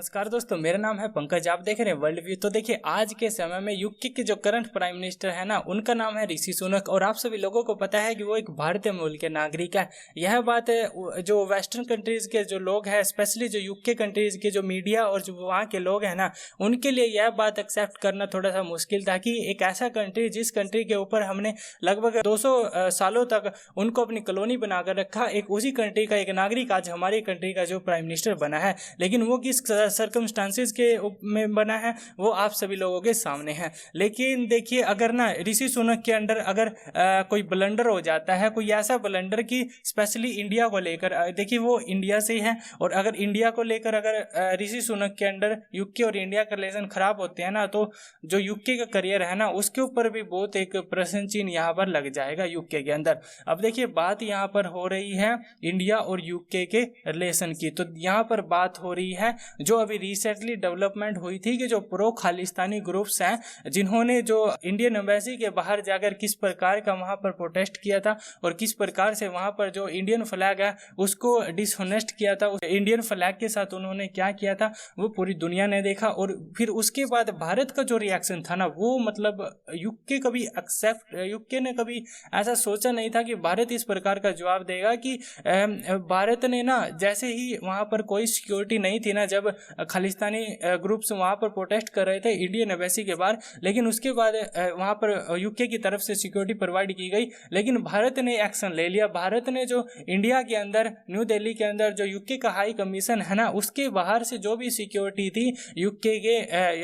नमस्कार दोस्तों, मेरा नाम है पंकज। आप देख रहे हैं वर्ल्ड व्यू। तो देखिए, आज के समय में यूके के जो करंट प्राइम मिनिस्टर है ना, उनका नाम है ऋषि सुनक। और आप सभी लोगों को पता है कि वो एक भारतीय मूल के नागरिक है। यह बात जो वेस्टर्न कंट्रीज के जो लोग हैं, स्पेशली जो यूके कंट्रीज के जो मीडिया और जो वहाँ के लोग हैं ना, उनके लिए यह बात एक्सेप्ट करना थोड़ा सा मुश्किल था कि एक ऐसा कंट्री, जिस कंट्री के ऊपर हमने लगभग 200 सालों तक उनको अपनी कॉलोनी बनाकर रखा, एक उसी कंट्री का एक नागरिक आज हमारी कंट्री का जो प्राइम मिनिस्टर बना है। लेकिन वो किस सर्कमस्टांसिस के में बना है वो आप सभी लोगों के सामने है। लेकिन देखिए, अगर ना ऋषि सुनक के अंडर अगर कोई ब्लंडर हो जाता है, कोई ऐसा ब्लंडर कि स्पेशली इंडिया को लेकर, देखिए वो इंडिया से ही है, और अगर इंडिया को लेकर अगर ऋषि सुनक के अंडर यूके और इंडिया का रिलेशन खराब होते हैं ना, तो जो यूके का करियर है ना, उसके ऊपर भी बहुत एक प्रश्न चिन्ह यहाँ पर लग जाएगा यूके के अंदर। अब देखिए, बात यहाँ पर हो रही है इंडिया और यूके के रिलेशन की। तो यहाँ पर बात हो रही है जो अभी रिसेंटली डेवलपमेंट हुई थी कि जो प्रो खालिस्तानी ग्रुप्स हैं, जिन्होंने जो इंडियन एम्बेसी के बाहर जाकर किस प्रकार का वहां पर प्रोटेस्ट किया था और किस प्रकार से वहां पर जो इंडियन फ्लैग है उसको डिसऑनेस्ट किया था, उस इंडियन फ्लैग के साथ उन्होंने क्या किया था वो पूरी दुनिया ने देखा। और फिर उसके बाद भारत का जो रिएक्शन था ना, वो मतलब यूके ने कभी ऐसा सोचा नहीं था कि भारत इस प्रकार का जवाब देगा। कि भारत ने ना, जैसे ही वहां पर कोई सिक्योरिटी नहीं थी ना, जब खालिस्तानी ग्रुप्स वहां पर प्रोटेस्ट कर रहे थे इंडियन एम्बेसी के बाहर, लेकिन उसके बाद वहां पर यूके की तरफ से सिक्योरिटी प्रोवाइड की गई, लेकिन भारत ने एक्शन ले लिया। भारत ने जो इंडिया के अंदर, न्यू दिल्ली के अंदर जो यूके का हाई कमीशन है ना, उसके बाहर से जो भी सिक्योरिटी थी यूके के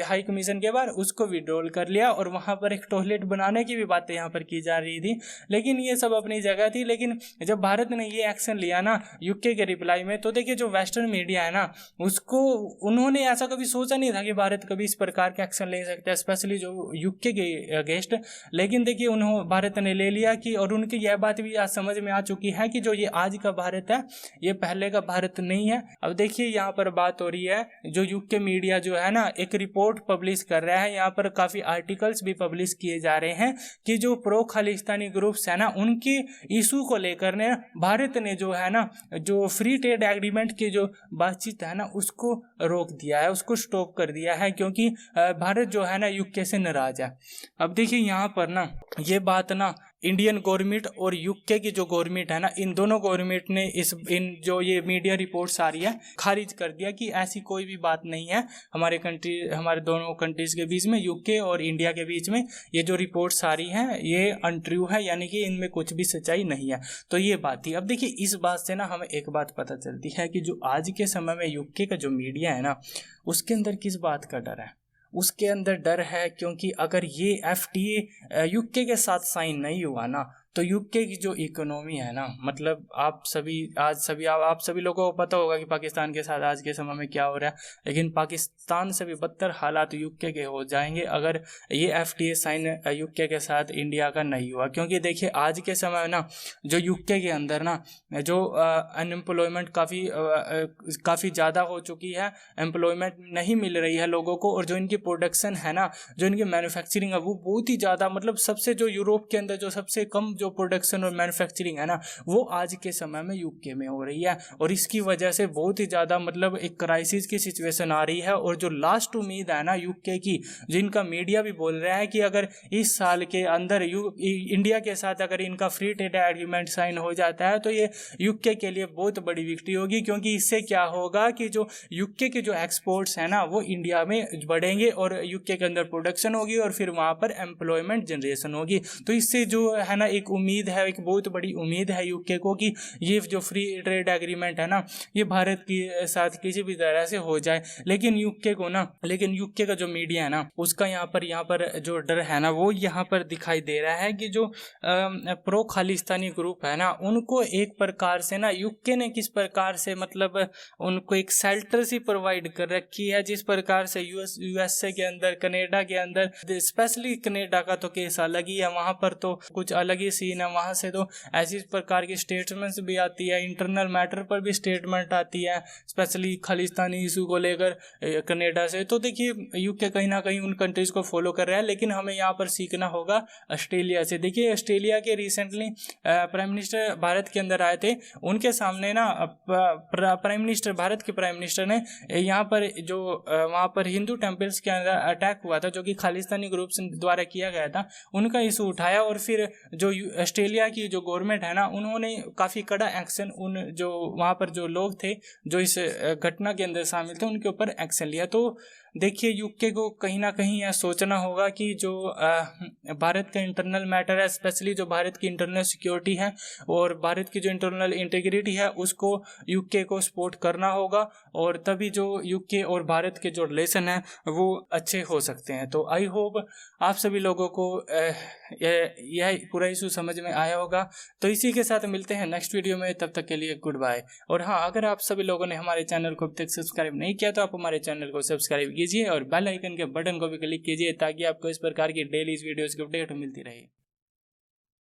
हाई कमीशन के बाहर, उसको विड्रॉल कर लिया। और वहां पर एक टॉयलेट बनाने की भी बातें यहाँ पर की जा रही थी, लेकिन ये सब अपनी जगह थी। लेकिन जब भारत ने ये एक्शन लिया ना यूके के रिप्लाई में, तो देखिए जो वेस्टर्न मीडिया है ना, उसको उन्होंने ऐसा कभी सोचा नहीं था कि भारत कभी इस प्रकार के एक्शन ले सकता है, स्पेशली जो यूके के अगेंस्ट। लेकिन देखिए भारत ने ले लिया कि, और उनकी यह बात भी आज समझ में आ चुकी है कि जो ये आज का भारत है ये पहले का भारत नहीं है। अब देखिए, यहाँ पर बात हो रही है, जो यूके मीडिया जो है ना, एक रिपोर्ट पब्लिश कर रहा है, यहाँ पर काफी आर्टिकल्स भी पब्लिश किए जा रहे हैं कि जो प्रो खालिस्तानी ग्रुप्स है ना, उनके इशू को लेकर ने भारत ने जो है ना, जो फ्री ट्रेड एग्रीमेंट की जो बातचीत है ना, उसको रोक दिया है, उसको स्टॉप कर दिया है, क्योंकि भारत जो है ना यूके से नाराज है। अब देखिए, यहाँ पर ना ये बात ना इंडियन गवर्नमेंट और यूके की जो गवर्नमेंट है ना, इन दोनों गवर्नमेंट ने इन जो ये मीडिया रिपोर्ट्स आ रही है, खारिज कर दिया कि ऐसी कोई भी बात नहीं है हमारे दोनों कंट्रीज के बीच में, यूके और इंडिया के बीच में। ये जो रिपोर्ट्स आ रही हैं ये अनट्रू है, यानी कि इनमें कुछ भी सच्चाई नहीं है। तो ये बात थी। अब देखिए, इस बात से ना हमें एक बात पता चलती है कि जो आज के समय में यूके का जो मीडिया है ना, उसके अंदर किस बात का डर है। उसके अंदर डर है क्योंकि अगर ये एफटीए यूके के साथ साइन नहीं हुआ ना, तो यूके की जो इकोनॉमी है ना, मतलब आप सभी लोगों को पता होगा कि पाकिस्तान के साथ आज के समय में क्या हो रहा है, लेकिन पाकिस्तान से भी बदतर हालात यूके के हो जाएंगे अगर ये एफटीए साइन यूके के साथ इंडिया का नहीं हुआ। क्योंकि देखिए, आज के समय में ना जो यूके के अंदर ना जो अनएम्प्लॉयमेंट काफ़ी ज़्यादा हो चुकी है, एम्प्लॉयमेंट नहीं मिल रही है लोगों को, और जो इनकी प्रोडक्शन है ना, जो इनकी मैन्युफैक्चरिंग है, वो बहुत ही ज़्यादा, मतलब सबसे जो यूरोप के अंदर जो सबसे कम जो प्रोडक्शन और मैन्युफैक्चरिंग है ना, वो आज के समय में यूके में हो रही है। और इसकी वजह से बहुत ही ज़्यादा मतलब एक क्राइसिस की सिचुएशन आ रही है। और जो लास्ट उम्मीद है ना यूके की, जिनका मीडिया भी बोल रहा है कि अगर इस साल के अंदर इंडिया के साथ अगर इनका फ्री ट्रेड एग्रीमेंट साइन हो जाता है, तो ये यूके के लिए बहुत बड़ी विक्ट्री होगी। क्योंकि इससे क्या होगा कि जो यूके के जो एक्सपोर्ट्स है ना, वो इंडिया में बढ़ेंगे और यूके के अंदर प्रोडक्शन होगी, और फिर वहाँ पर एम्प्लॉयमेंट जनरेशन होगी। तो इससे जो है ना, एक उम्मीद है, एक बहुत बड़ी उम्मीद है यूके को कि ये जो फ्री ट्रेड एग्रीमेंट है ना, ये भारत के साथ किसी भी तरह से हो जाए। लेकिन यूके का जो मीडिया है ना, उसका यहाँ पर जो डर है ना, वो यहाँ पर दिखाई दे रहा है कि जो प्रो खालिस्तानी ग्रुप है ना, उनको एक प्रकार से ना यूके ने किस प्रकार से मतलब उनको एक शेल्टर सी प्रोवाइड कर रखी है, जिस प्रकार से यूएसए के अंदर, कनाडा के अंदर, स्पेशली कनाडा का तो केस अलग ही है, वहाँ पर तो कुछ अलग ही सीन है वहाँ से तो ऐसी प्रकार की स्टेटमेंट्स भी आती है, इंटरनल मैटर पर भी स्टेटमेंट आती है, स्पेशली खालिस्तानी इशू को लेकर कनाडा से। तो देखिए यूके कहीं ना कहीं उन कंट्रीज़ को फॉलो कर रहा है, लेकिन हमें यहाँ पर सीखना होगा ऑस्ट्रेलिया से। देखिए ऑस्ट्रेलिया के रिसेंटली प्राइम मिनिस्टर भारत के अंदर आए थे, उनके सामने ना प्राइम मिनिस्टर, भारत के प्राइम मिनिस्टर ने यहाँ पर जो वहाँ पर हिंदू टेम्पल्स के अंदर अटैक हुआ था जो कि खालिस्तानी ग्रुप्स द्वारा किया गया था, उनका इशू उठाया। और फिर जो ऑस्ट्रेलिया की जो गवर्नमेंट है ना, उन्होंने काफ़ी कड़ा एक्शन उन जो वहाँ पर जो लोग थे जो इस घटना के अंदर शामिल थे उनके ऊपर एक्शन लिया। तो देखिए यूके को कहीं ना कहीं यह सोचना होगा कि जो भारत का इंटरनल मैटर है, स्पेशली जो भारत की इंटरनल सिक्योरिटी है और भारत की जो इंटरनल इंटीग्रिटी है, उसको यूके को सपोर्ट करना होगा, और तभी जो यूके और भारत के जो रिलेशन है वो अच्छे हो सकते हैं। तो आई होप आप सभी लोगों को यह पूरा इशू समझ में आया होगा। तो इसी के साथ मिलते हैं नेक्स्ट वीडियो में, तब तक के लिए गुड बाय। और हाँ, अगर आप सभी लोगों ने हमारे चैनल को अब तक सब्सक्राइब नहीं किया तो आप हमारे चैनल को सब्सक्राइब कीजिए और बेल आइकन के बटन को भी क्लिक कीजिए ताकि आपको इस प्रकार की डेली वीडियोस की अपडेट मिलती रहे।